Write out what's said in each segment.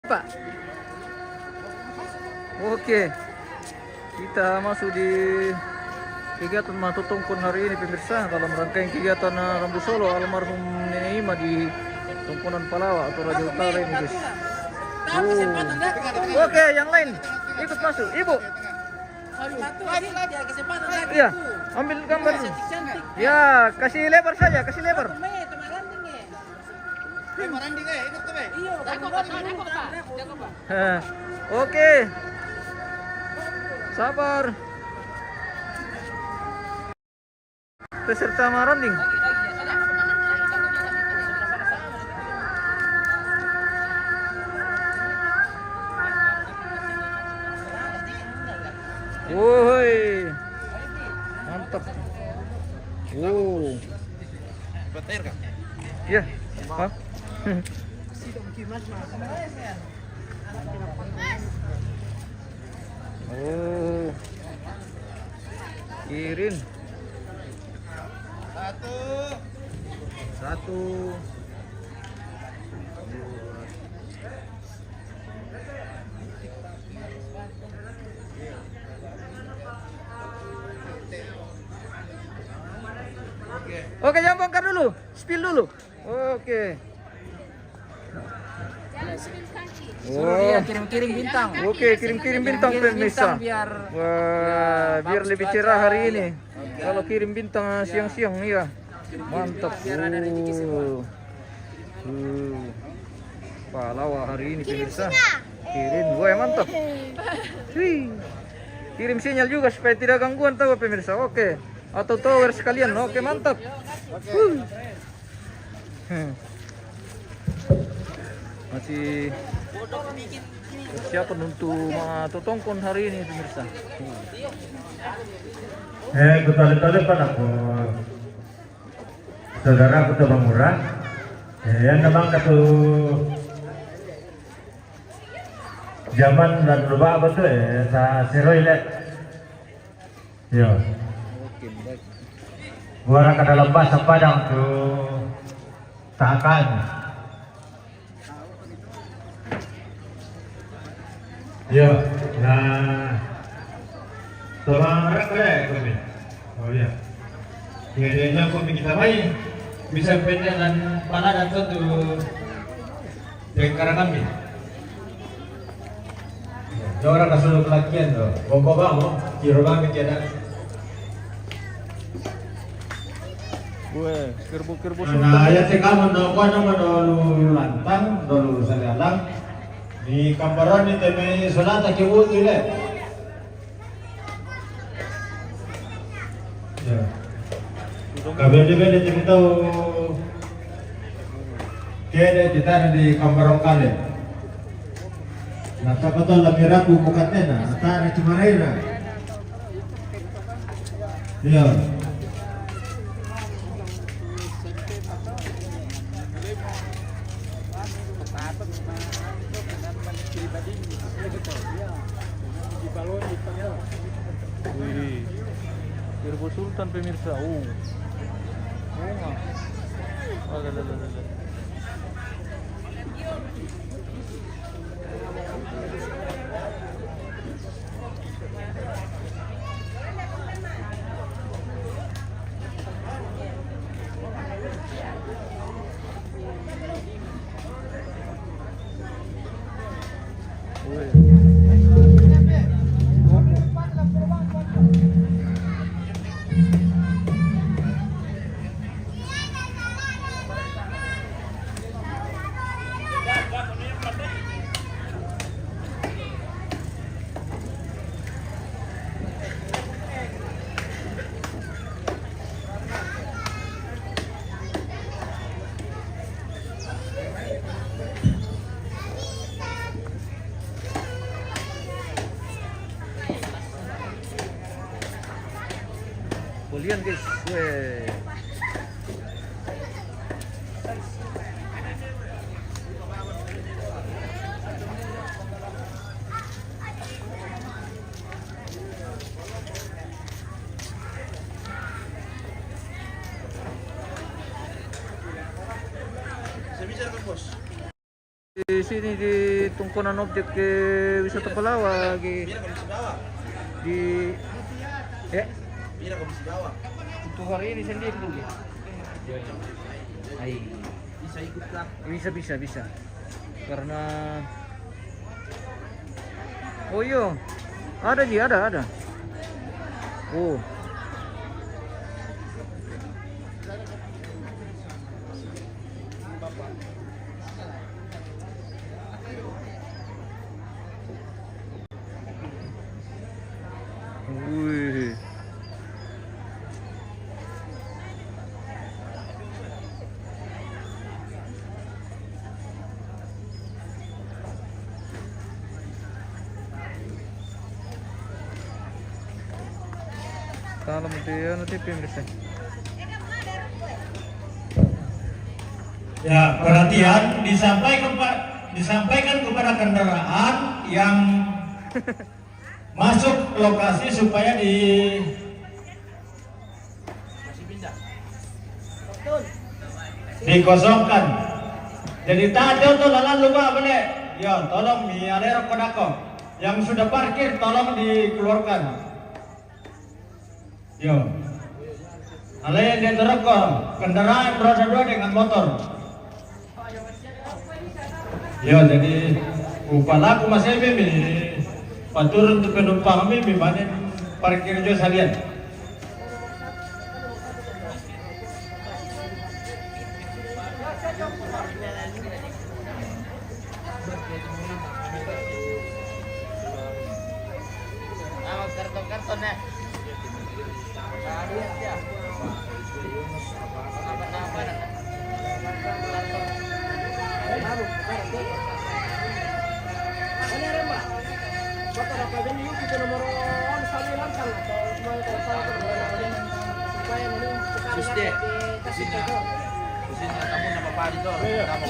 Pak. Oke, kita masuk di kegiatan Matutungkun hari ini pemirsa dalam rangkaian kegiatan Rambu Solo almarhum Nenek Ima di Tumpunan Palawa atau Raja Utara ini guys. Oke, yang lain ikut masuk, Ibu. Iya, ambil gambar dulu. Ya, kasih lebar saja, kasih lebar. Oke. Sabar. Peserta maranding. Woi. Mantap. Oh. Beter kan? Iya. Hah? Oh. Kirin. Satu. Oke, jangan bongkar dulu. Spill dulu. Oke. Jangan spill kaki. Suruh dia kirim-kirim bintang. Oke, kirim-kirim bintang pemirsa. Wah, biar lebih cerah hari ini. Kalau kirim bintang siang-siang ya. Mantap. Palawa hari ini pemirsa. Kirim, wah mantap. Wih. Kirim sinyal juga supaya tidak gangguan tahu pemirsa. Oke. Atau tower sekalian. Oke, mantap. Masih persiapan untuk Matutungkun hari ini pemirsa. Kutali-tali pan ako. Saudara aku tuh Bang Murah. Yan naman kato zaman dan lupa apa tuh sa Siroilet. Yo. Gua ke dalam bahasa Padang tuh tahakan. Yo, nah, semangat kami. Oh iya. Tinggalnya aku kita main bisa pendek dan panah dan tentu dengan kami. Orang kasih kelakian tuh, bomba bangun, kiro kami tiada. Gue kerbu Nah, ya kamu nopo nama dulu lantang, dulu salialang di kambaran di teme sonata kibu tu le. Ya. Kabel-kabel itu kita kede kita di kambaran kale. Nah, apa tu lamira ku mukatnya, atau cuma rela. Ya. Wih, Kirbo Sultan pemirsa. Ada. Kulian guys. Weh. Di sini di tungkunan objek ke wisata Palawa di ya untuk hari ini sendiri dulu. Ay. Bisa ikut lah. Bisa. Karena oh iya. Ada. Oh. Wih. Salam dia nanti pemirsa. Ya, perhatian disampaikan kepada kendaraan yang masuk lokasi supaya dikosongkan. Jadi tadi tuh lalan lupa boleh. Ya, tolong mialera kodako. Yang sudah parkir tolong dikeluarkan. Yo. Ada yang diterokok, kendaraan roda 2 dengan motor. Yo, jadi upah aku masih mimi patur untuk penumpang mimi mana parkir juga salian. Karton-kartonnya. Suste, kusina kamu nama Pak Dito.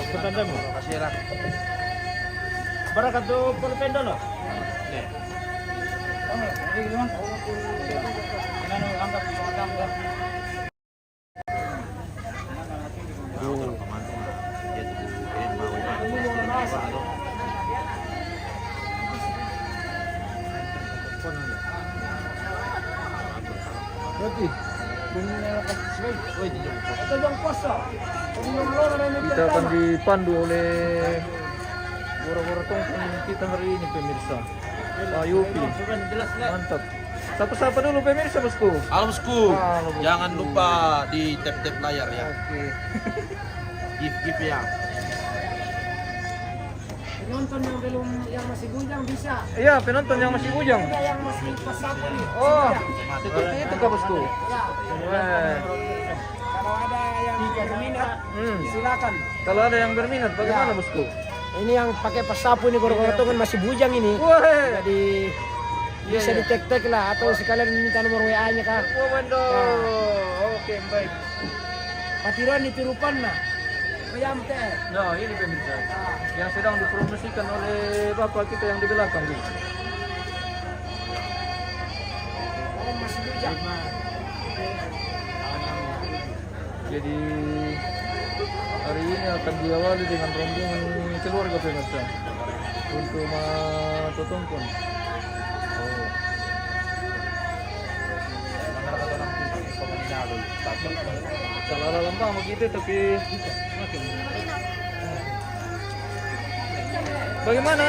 Ketanda mo. Kasih rak. Barakat do pulpendo no. Kita akan dipandu oleh Bora-Bora Tongkong kita hari ini pemirsa. Pak Yupi. Mantap. Sapa-sapa dulu pemirsa bosku. Halo bosku. Jangan lupa di tap-tap layar ya. Oke. Give ya. Penonton yang belum yang masih bujang bisa. Iya, penonton yang masih bujang. Ada yang masih pas satu nih. Oh, seperti itu kah bosku? Ya. Wah. Kalau ada yang berminat, silakan. Kalau ada yang berminat, bagaimana bosku? Ini yang pakai pas sapu ini Goro-Goro Tongkong masih bujang ini. Wah. Jadi bisa di-tag lah atau sekalian minta nomor WA-nya kah? Wendo. Oke, baik. Patiran ditirupan nah. Ayam teh. Nah, ini pemirsa yang sedang dipromosikan oleh bapak kita yang di belakang nih. Oh, masih bujang. Jadi hari ini akan diawali dengan rombongan keluarga pemirsa untuk matutungkon. Oh. Salah lembang begitu tapi bagaimana?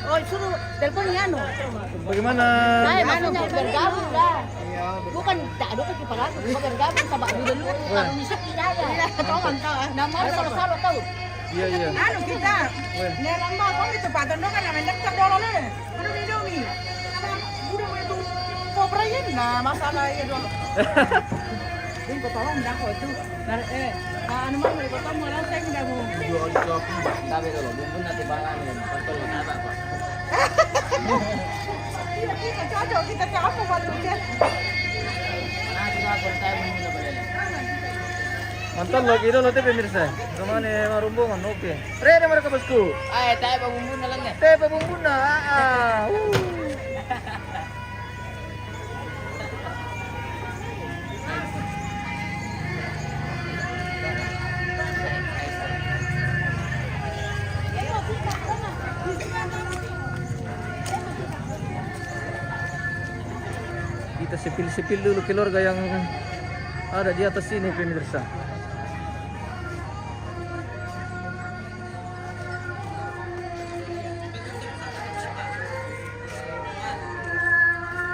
Oh, suruh telepon anu. Bagaimana? Saya maksudnya bergabung dah. Bukan tak ada kepala aku bergabung sama Abu dulu. Kalau bisa tidak ya. Tahu nama salah tahu. Iya iya. Anu kita, nerang mah kok di tempatan dong kan namanya tak dolo le. Udah di domi. Udah itu pobrain nah masalah ya dulu. Ini kok tolong dah kok itu. Anu mah mau ketemu langsung dah mau. Tapi kalau bumbu nanti balanin, kontrol apa Pak? Iya kita cocok kita apa waktu dia. Nah, kita kontak menunda balanin. Mantap lagi itu loh pemirsa. Kemana marumbungan? Oke. Ready mereka bosku. Ay, tayo pa bumbu na lang ya. Teh pemumbuna. sipil-sipil dulu keluarga yang ada di atas sini pemirsa.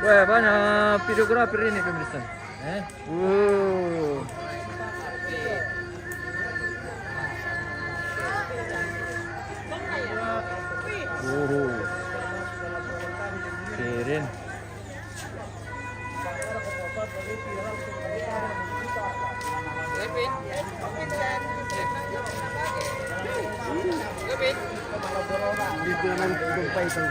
Wah, banyak videografer ini pemirsa. Keren. Dito naman dumpa ito.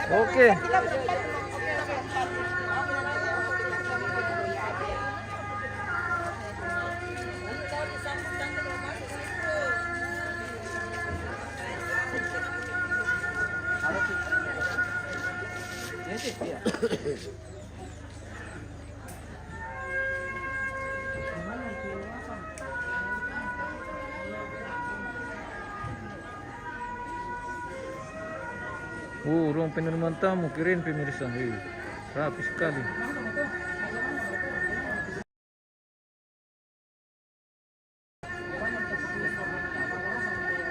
Oke. Ruang penerimaan tamu keren pemirsa. Rapi sekali.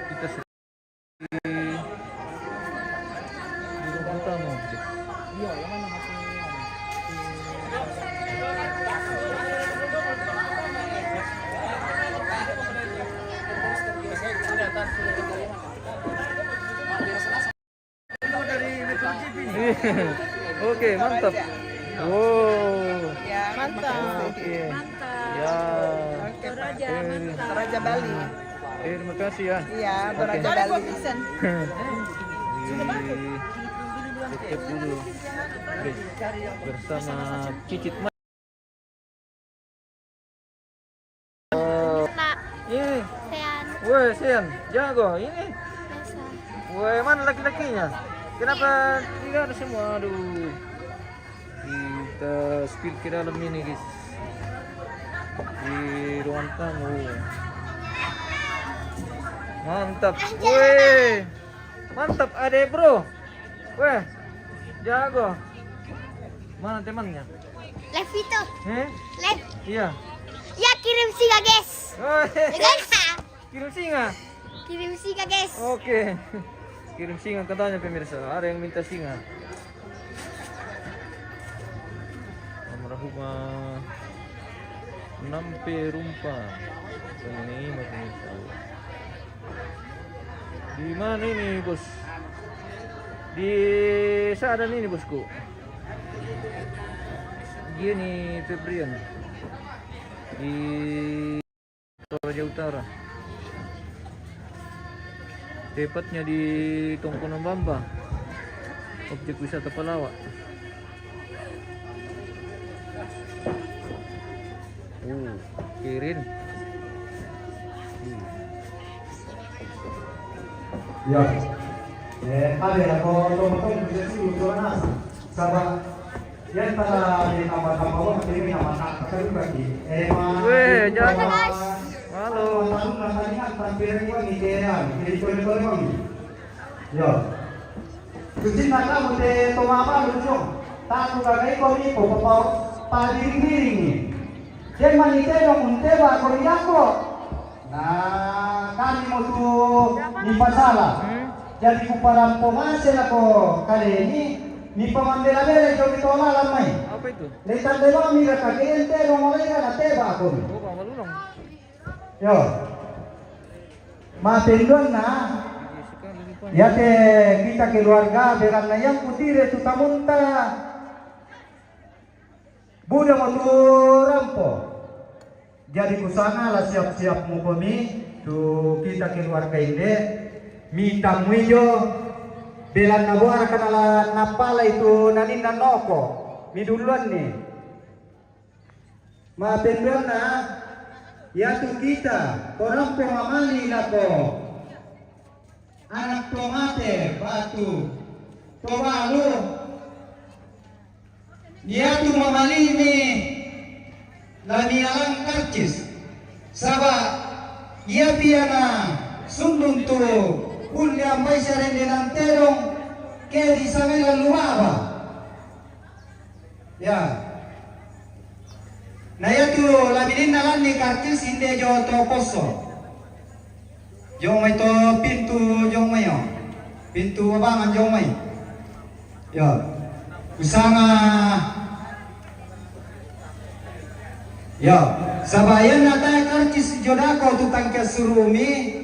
Kita di ruang tamu. Iya, yang mana masih Oke, mantap. Wow. Ya, mantap. Oke. Ya. Raja Bali. Terima kasih ya. Iya, Raja Bali. Tutup dulu. Oke. Bersama Cicit Ma. Ini. Woi, Sian. Jago. Ini. Woi, mana laki-lakinya? Kenapa tidak ada semua? Aduh. Kita spill ke dalam ini, guys. Di ruang tamu. Mantap. Woi. Mantap, ade bro. Weh. Jago. Mana temannya? Live itu. Live. Iya. Ya kirim singa guys. Oh, Ya guys. kirim singa. Kirim singa guys. Oke. Kirim singa katanya pemirsa. Ada yang minta singa. Almarhumah Nampe Rumpa. Ini pemirsa. Di mana ini, Bos? Di sana ini, Bosku. Gini Febrian. Di Toraja Utara. Tepatnya di Tongkonan Bamba, objek wisata Palawa. Keren. Ya. Ada ako tong bisa sih usulan sabah yan para di tambah-tambah ini nama tak lagi. Weh, jago. Halo. Yo. Kucing nak kamu de tomaba lucu. Tak suka kai kau ni popopau padiring ni. Dia manite dong unte ba kau yako. Nah, kami mau tu ni pasala. Jadi kuparam pomase ako kali ini ni pamandela-bela jo kita malamai. Apa itu? Letan dewa mira kakente dong mereka na teba ako. Oh, Bang Malulong. Yo. Matendon na. Sekali Ya te kita keluarga beran na yang putire tu tamunta. Buda mo tu rampo. Jadi kusana lah siap-siap mo kami tu kita keluarga ini. Minta muijo belan na buara kanala napala itu nanin na noko. Miduluan ni. Matendon na. Ya tu kita orang pemamali nako anak tomate batu tobalu dia tu memalimi lami alang karcis saba ia piana sundun tu punya mai seren delanterong ke di samela luaba ya na ya tu lami nalan ni karcis inde jo to poso jong mai to pintu jong mai yo pintu abangan jong mai ya usanga ya sabayan nata karcis jodako tukang kesurumi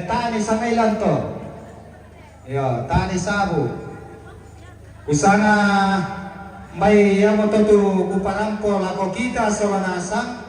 tani samailan to ya tani sabu usanga may yamoto tu kuparampo lako kita sa wanasang